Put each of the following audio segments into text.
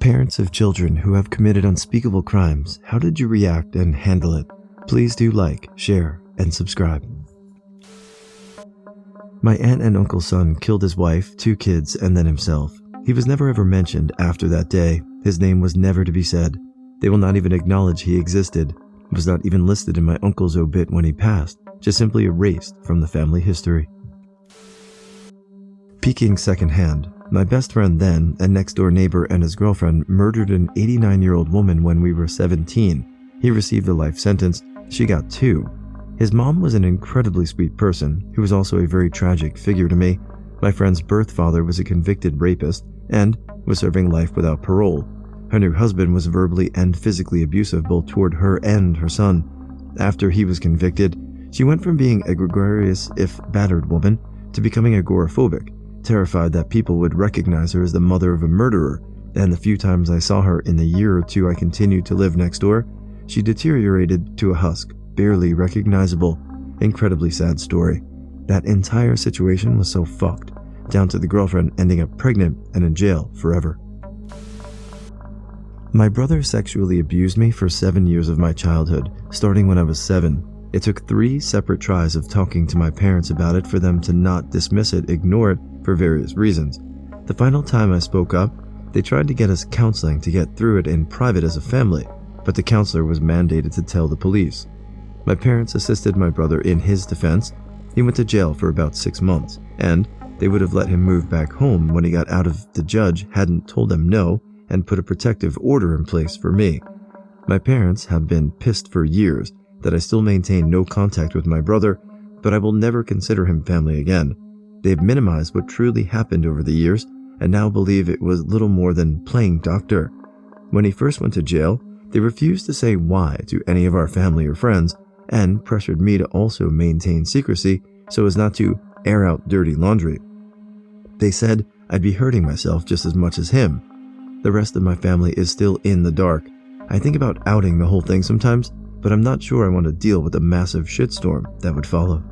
Parents of children who have committed unspeakable crimes, how did you react and handle it? Please do like, share, and subscribe. My aunt and uncle's son killed his wife, 2 kids, and then himself. He was never ever mentioned after that day. His name was never to be said. They will not even acknowledge he existed. He was not even listed in my uncle's obit when he passed, just simply erased from the family history. Peeking secondhand, my best friend then and next-door neighbor and his girlfriend murdered an 89-year-old woman when we were 17. He received a life sentence. She got 2. His mom was an incredibly sweet person who was also a very tragic figure to me. My friend's birth father was a convicted rapist and was serving life without parole. Her new husband was verbally and physically abusive both toward her and her son. After he was convicted, she went from being a gregarious, if battered woman to becoming agoraphobic, terrified that people would recognize her as the mother of a murderer, and the few times I saw her in the year or 2 I continued to live next door, she deteriorated to a husk, barely recognizable. Incredibly sad story. That entire situation was so fucked, down to the girlfriend ending up pregnant and in jail forever. My brother sexually abused me for 7 years of my childhood, starting when I was 7. It took 3 separate tries of talking to my parents about it for them to not dismiss it, ignore it, for various reasons. The final time I spoke up, they tried to get us counseling to get through it in private as a family, but the counselor was mandated to tell the police. My parents assisted my brother in his defense. He went to jail for about 6 months, and they would have let him move back home when he got out if the judge hadn't told them no and put a protective order in place for me. My parents have been pissed for years that I still maintain no contact with my brother, but I will never consider him family again. They've minimized what truly happened over the years and now believe it was little more than playing doctor. When he first went to jail, they refused to say why to any of our family or friends and pressured me to also maintain secrecy so as not to air out dirty laundry. They said I'd be hurting myself just as much as him. The rest of my family is still in the dark. I think about outing the whole thing sometimes, but I'm not sure I want to deal with the massive shitstorm that would follow.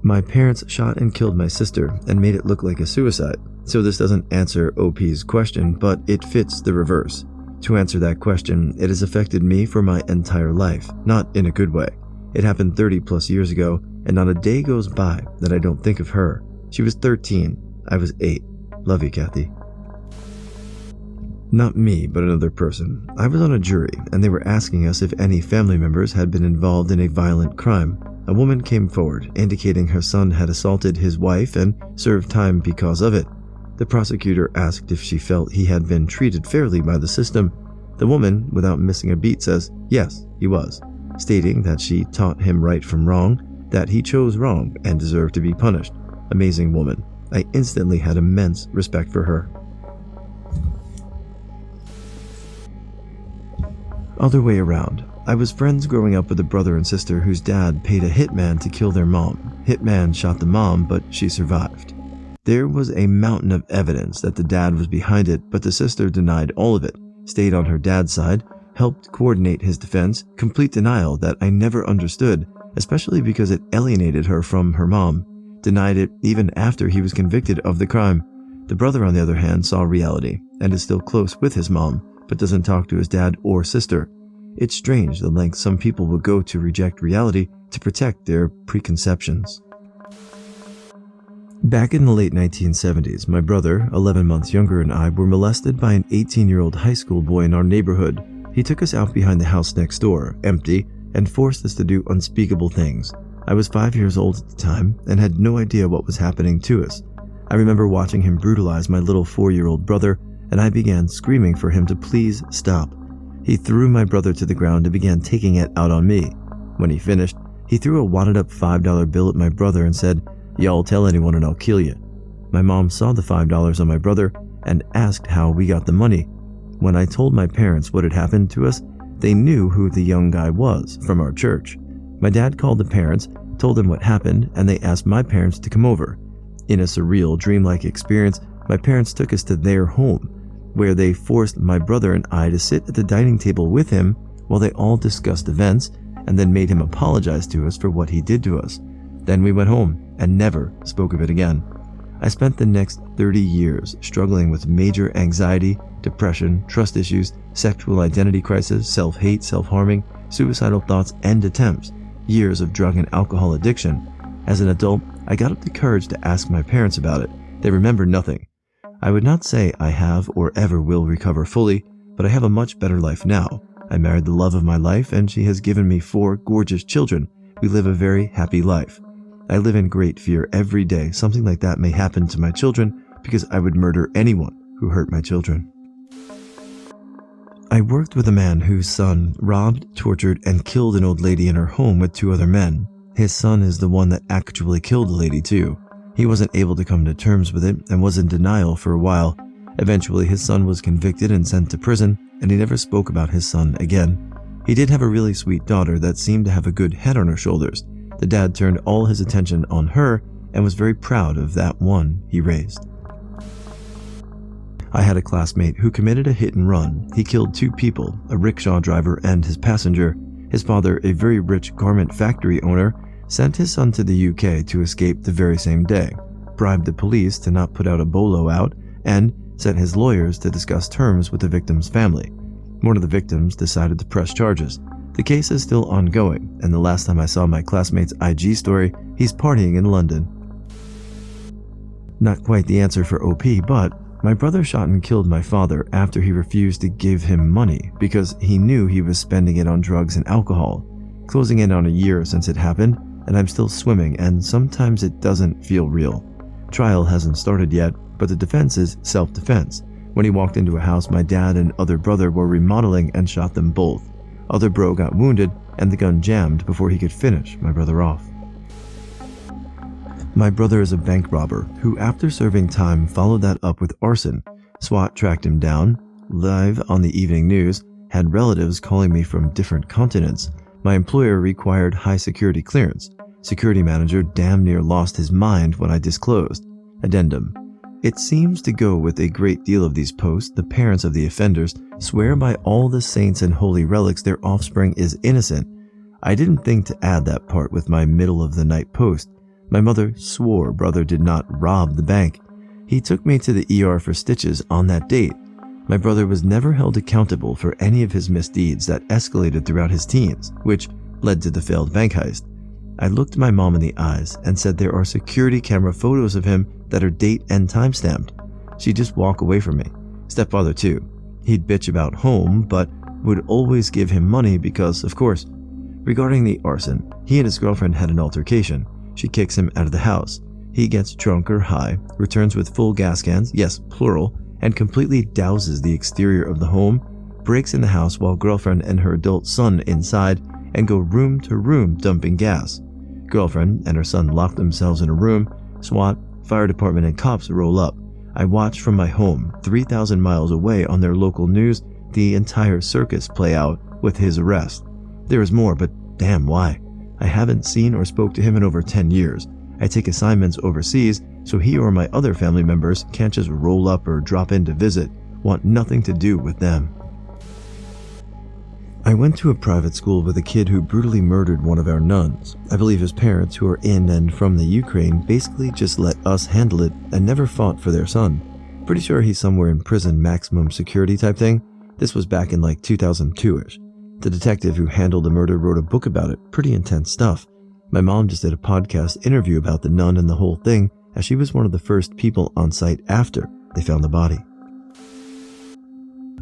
My parents shot and killed my sister and made it look like a suicide, so this doesn't answer OP's question, but it fits the reverse. To answer that question, it has affected me for my entire life, not in a good way. It happened 30 plus years ago, and not a day goes by that I don't think of her. She was 13, I was 8. Love you, Kathy. Not me, but another person. I was on a jury, and they were asking us if any family members had been involved in a violent crime. A woman came forward, indicating her son had assaulted his wife and served time because of it. The prosecutor asked if she felt he had been treated fairly by the system. The woman, without missing a beat, says, yes, he was, stating that she taught him right from wrong, that he chose wrong and deserved to be punished. Amazing woman. I instantly had immense respect for her. Other way around. I was friends growing up with a brother and sister whose dad paid a hitman to kill their mom. Hitman shot the mom, but she survived. There was a mountain of evidence that the dad was behind it, but the sister denied all of it, stayed on her dad's side, helped coordinate his defense, complete denial that I never understood, especially because it alienated her from her mom, denied it even after he was convicted of the crime. The brother, on the other hand, saw reality and is still close with his mom, but doesn't talk to his dad or sister. It's strange the length some people will go to reject reality to protect their preconceptions. Back in the late 1970s, my brother, 11 months younger, and I were molested by an 18-year-old high school boy in our neighborhood. He took us out behind the house next door, empty, and forced us to do unspeakable things. I was 5 years old at the time and had no idea what was happening to us. I remember watching him brutalize my little 4-year-old brother, and I began screaming for him to please stop. He threw my brother to the ground and began taking it out on me. When he finished, he threw a wadded-up $5 bill at my brother and said, "Y'all tell anyone and I'll kill you." My mom saw the $5 on my brother and asked how we got the money. When I told my parents what had happened to us, they knew who the young guy was from our church. My dad called the parents, told them what happened, and they asked my parents to come over. In a surreal, dreamlike experience, my parents took us to their home, where they forced my brother and I to sit at the dining table with him while they all discussed events and then made him apologize to us for what he did to us. Then we went home and never spoke of it again. I spent the next 30 years struggling with major anxiety, depression, trust issues, sexual identity crisis, self-hate, self-harming, suicidal thoughts, and attempts, years of drug and alcohol addiction. As an adult, I got up the courage to ask my parents about it. They remember nothing. I would not say I have or ever will recover fully, but I have a much better life now. I married the love of my life, and she has given me 4 gorgeous children. We live a very happy life. I live in great fear every day something like that may happen to my children because I would murder anyone who hurt my children. I worked with a man whose son robbed, tortured, and killed an old lady in her home with 2 other men. His son is the one that actually killed the lady too. He wasn't able to come to terms with it and was in denial for a while. Eventually, his son was convicted and sent to prison, and he never spoke about his son again. He did have a really sweet daughter that seemed to have a good head on her shoulders. The dad turned all his attention on her and was very proud of that one he raised. I had a classmate who committed a hit and run. He killed 2 people, a rickshaw driver and his passenger. His father, a very rich garment factory owner, sent his son to the UK to escape the very same day, bribed the police to not put out a bolo out, and sent his lawyers to discuss terms with the victim's family. One of the victims decided to press charges. The case is still ongoing, and the last time I saw my classmate's IG story, he's partying in London. Not quite the answer for OP, but my brother shot and killed my father after he refused to give him money because he knew he was spending it on drugs and alcohol. Closing in on a year since it happened, and I'm still swimming, and sometimes it doesn't feel real. Trial hasn't started yet, but the defense is self-defense. When he walked into a house, my dad and other brother were remodeling and shot them both. Other bro got wounded, and the gun jammed before he could finish my brother off. My brother is a bank robber who, after serving time, followed that up with arson. SWAT tracked him down, live on the evening news, had relatives calling me from different continents. My employer required high security clearance. Security manager damn near lost his mind when I disclosed. Addendum. It seems to go with a great deal of these posts, the parents of the offenders swear by all the saints and holy relics their offspring is innocent. I didn't think to add that part with my middle of the night post. My mother swore brother did not rob the bank. He took me to the ER for stitches on that date. My brother was never held accountable for any of his misdeeds that escalated throughout his teens, which led to the failed bank heist. I looked my mom in the eyes and said there are security camera photos of him that are date and time stamped. She'd just walk away from me. Stepfather too. He'd bitch about home, but would always give him money because, of course. Regarding the arson, he and his girlfriend had an altercation. She kicks him out of the house. He gets drunk or high, returns with full gas cans, yes, plural, and completely douses the exterior of the home, breaks in the house while girlfriend and her adult son inside, and go room to room dumping gas. Girlfriend and her son lock themselves in a room. SWAT, fire department, and cops roll up. I watch from my home, 3,000 miles away on their local news, the entire circus play out with his arrest. There is more, but damn, why? I haven't seen or spoke to him in over 10 years. I take assignments overseas, so he or my other family members can't just roll up or drop in to visit. Want nothing to do with them. I went to a private school with a kid who brutally murdered one of our nuns. I believe his parents, who are in and from the Ukraine, basically just let us handle it and never fought for their son. Pretty sure he's somewhere in prison, maximum security type thing. This was back in like 2002-ish. The detective who handled the murder wrote a book about it. Pretty intense stuff. My mom just did a podcast interview about the nun and the whole thing, as she was one of the first people on site after they found the body.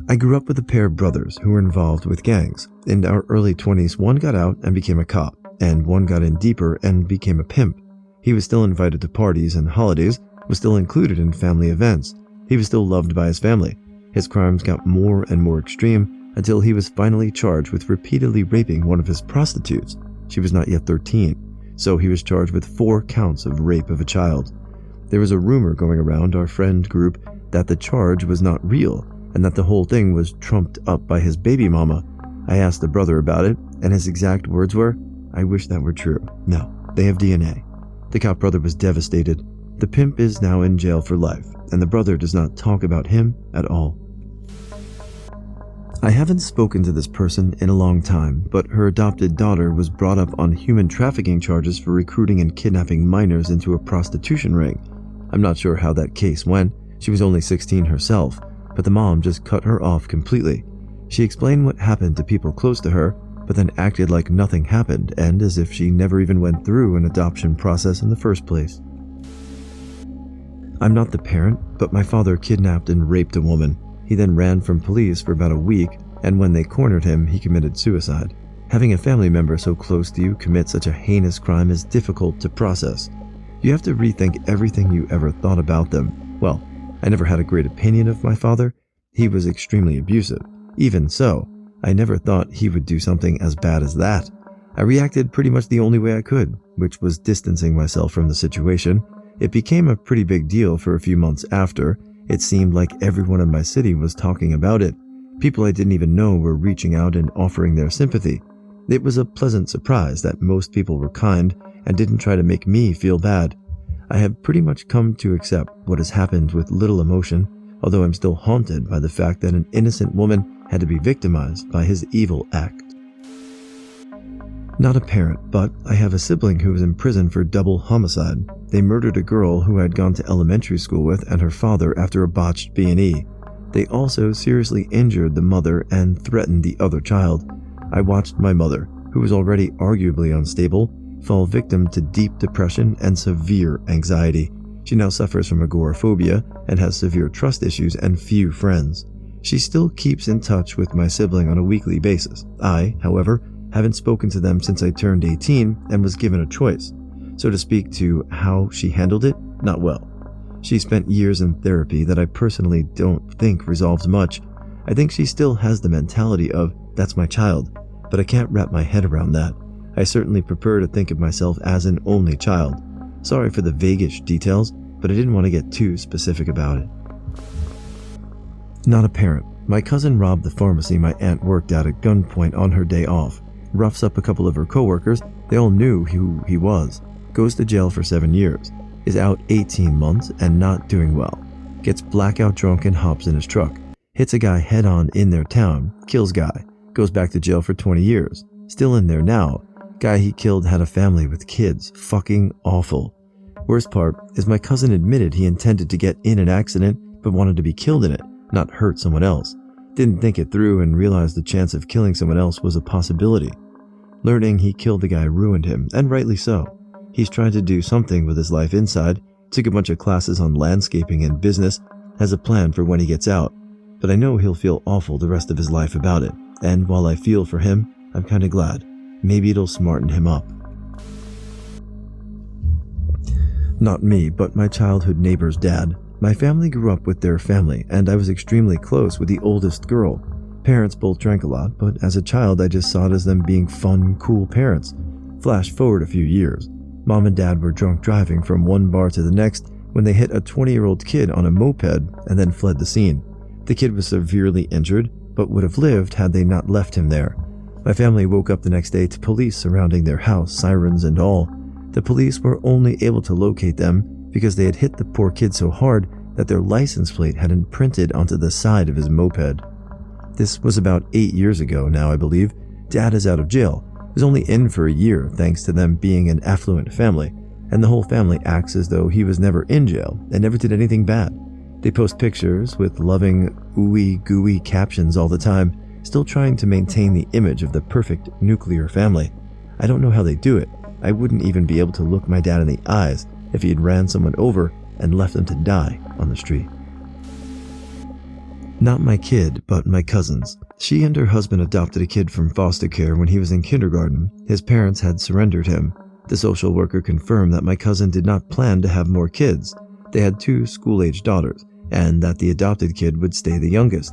I grew up with a pair of brothers who were involved with gangs. In our early 20s, one got out and became a cop, and one got in deeper and became a pimp. He was still invited to parties and holidays, was still included in family events. He was still loved by his family. His crimes got more and more extreme until he was finally charged with repeatedly raping one of his prostitutes. She was not yet 13, so he was charged with 4 counts of rape of a child. There was a rumor going around our friend group that the charge was not real, and that the whole thing was trumped up by his baby mama. I asked the brother about it, and his exact words were, "I wish that were true. No, they have DNA." The cop brother was devastated. The pimp is now in jail for life, and the brother does not talk about him at all. I haven't spoken to this person in a long time, but her adopted daughter was brought up on human trafficking charges for recruiting and kidnapping minors into a prostitution ring. I'm not sure how that case went. She was only 16 herself, but the mom just cut her off completely. She explained what happened to people close to her, but then acted like nothing happened and as if she never even went through an adoption process in the first place. I'm not the parent, but my father kidnapped and raped a woman. He then ran from police for about a week, and when they cornered him, he committed suicide. Having a family member so close to you commit such a heinous crime is difficult to process. You have to rethink everything you ever thought about them. Well, I never had a great opinion of my father. He was extremely abusive. Even so, I never thought he would do something as bad as that. I reacted pretty much the only way I could, which was distancing myself from the situation. It became a pretty big deal for a few months after. It seemed like everyone in my city was talking about it. People I didn't even know were reaching out and offering their sympathy. It was a pleasant surprise that most people were kind and didn't try to make me feel bad. I have pretty much come to accept what has happened with little emotion, although I'm still haunted by the fact that an innocent woman had to be victimized by his evil act. Not a parent, but I have a sibling who was in prison for double homicide. They murdered a girl who I had gone to elementary school with and her father after a botched B&E. They also seriously injured the mother and threatened the other child. I watched my mother, who was already arguably unstable, fall victim to deep depression and severe anxiety. She now suffers from agoraphobia and has severe trust issues and few friends. She still keeps in touch with my sibling on a weekly basis. I, however, haven't spoken to them since I turned 18 and was given a choice. So to speak to how she handled it, not well. She spent years in therapy that I personally don't think resolved much. I think she still has the mentality of, that's my child, but I can't wrap my head around that. I certainly prefer to think of myself as an only child. Sorry for the vaguish details, but I didn't want to get too specific about it. Not a parent. My cousin robbed the pharmacy my aunt worked at gunpoint on her day off. Roughs up a couple of her coworkers. They all knew who he was. Goes to jail for 7 years. Is out 18 months and not doing well. Gets blackout drunk and hops in his truck. Hits a guy head on in their town. Kills guy. Goes back to jail for 20 years. Still in there now. Guy he killed had a family with kids. Fucking awful. Worst part is my cousin admitted he intended to get in an accident but wanted to be killed in it, not hurt someone else. Didn't think it through and realized the chance of killing someone else was a possibility. Learning he killed the guy ruined him, and rightly so. He's trying to do something with his life inside, took a bunch of classes on landscaping and business, has a plan for when he gets out. But I know he'll feel awful the rest of his life about it, and while I feel for him, I'm kinda glad. Maybe it'll smarten him up. Not me, but my childhood neighbor's dad. My family grew up with their family, and I was extremely close with the oldest girl. Parents both drank a lot, but as a child I just saw it as them being fun, cool parents. Flash forward a few years. Mom and dad were drunk driving from one bar to the next when they hit a 20-year-old kid on a moped and then fled the scene. The kid was severely injured, but would have lived had they not left him there. My family woke up the next day to police surrounding their house, sirens and all. The police were only able to locate them because they had hit the poor kid so hard that their license plate had imprinted onto the side of his moped. This was about 8 years ago now, I believe. Dad is out of jail. Was only in for a year thanks to them being an affluent family, and the whole family acts as though he was never in jail and never did anything bad. They post pictures with loving, ooey gooey captions all the time, still trying to maintain the image of the perfect nuclear family. I don't know how they do it. I wouldn't even be able to look my dad in the eyes if he had ran someone over and left them to die on the street. Not my kid, but my cousin's. She and her husband adopted a kid from foster care when he was in kindergarten. His parents had surrendered him. The social worker confirmed that my cousin did not plan to have more kids. They had 2 school-age daughters, and that the adopted kid would stay the youngest.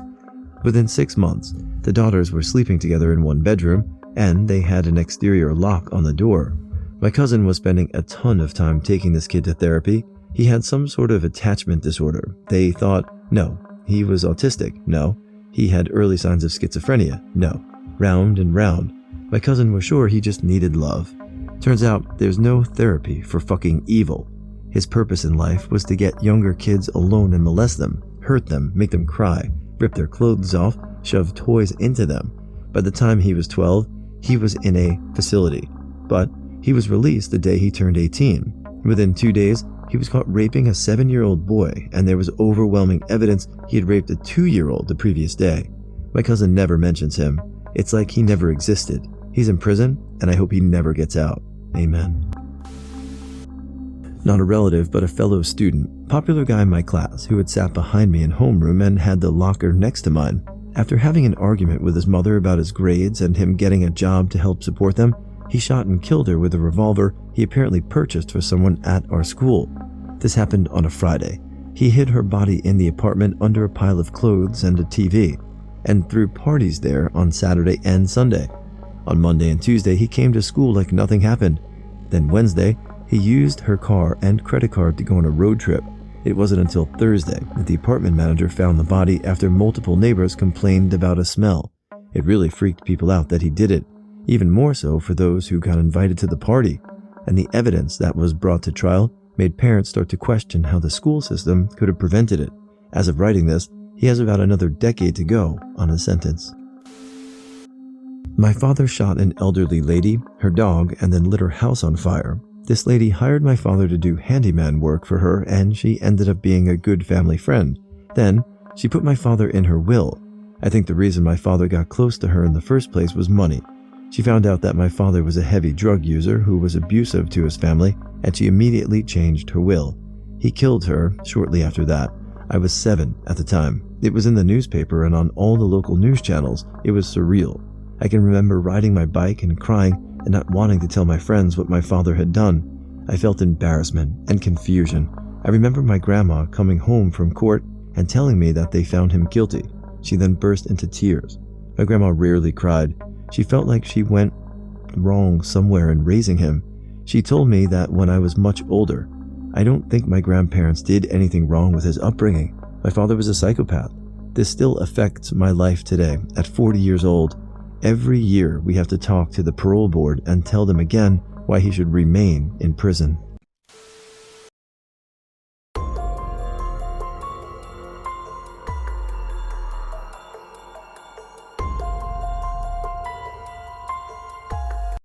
Within 6 months, the daughters were sleeping together in one bedroom, and they had an exterior lock on the door. My cousin was spending a ton of time taking this kid to therapy. He had some sort of attachment disorder. They thought, no. He was autistic, no. He had early signs of schizophrenia, no. Round and round. My cousin was sure he just needed love. Turns out there's no therapy for fucking evil. His purpose in life was to get younger kids alone and molest them, hurt them, make them cry, rip their clothes off, shove toys into them. By the time he was 12, he was in a facility. But he was released the day he turned 18. Within 2 days, He was caught raping a 7-year-old boy, and there was overwhelming evidence he had raped a 2-year-old the previous day. My cousin never mentions him. It's like he never existed. He's in prison, and I hope he never gets out. Amen. Not a relative, but a fellow student, popular guy in my class who had sat behind me in homeroom and had the locker next to mine. After having an argument with his mother about his grades and him getting a job to help support them, he shot and killed her with a revolver he apparently purchased for someone at our school. This happened on a Friday. He hid her body in the apartment under a pile of clothes and a TV, and threw parties there on Saturday and Sunday. On Monday and Tuesday, he came to school like nothing happened. Then Wednesday, he used her car and credit card to go on a road trip. It wasn't until Thursday that the apartment manager found the body after multiple neighbors complained about a smell. It really freaked people out that he did it, even more so for those who got invited to the party. And the evidence that was brought to trial made parents start to question how the school system could have prevented it. As of writing this, he has about another decade to go on his sentence. My father shot an elderly lady, her dog, and then lit her house on fire. This lady hired my father to do handyman work for her, and she ended up being a good family friend. Then, she put my father in her will. I think the reason my father got close to her in the first place was money. She found out that my father was a heavy drug user who was abusive to his family, and she immediately changed her will. He killed her shortly after that. I was 7 at the time. It was in the newspaper and on all the local news channels. It was surreal. I can remember riding my bike and crying and not wanting to tell my friends what my father had done. I felt embarrassment and confusion. I remember my grandma coming home from court and telling me that they found him guilty. She then burst into tears. My grandma rarely cried. She felt like she went wrong somewhere in raising him. She told me that when I was much older, I don't think my grandparents did anything wrong with his upbringing. My father was a psychopath. This still affects my life today. At 40 years old, every year we have to talk to the parole board and tell them again why he should remain in prison.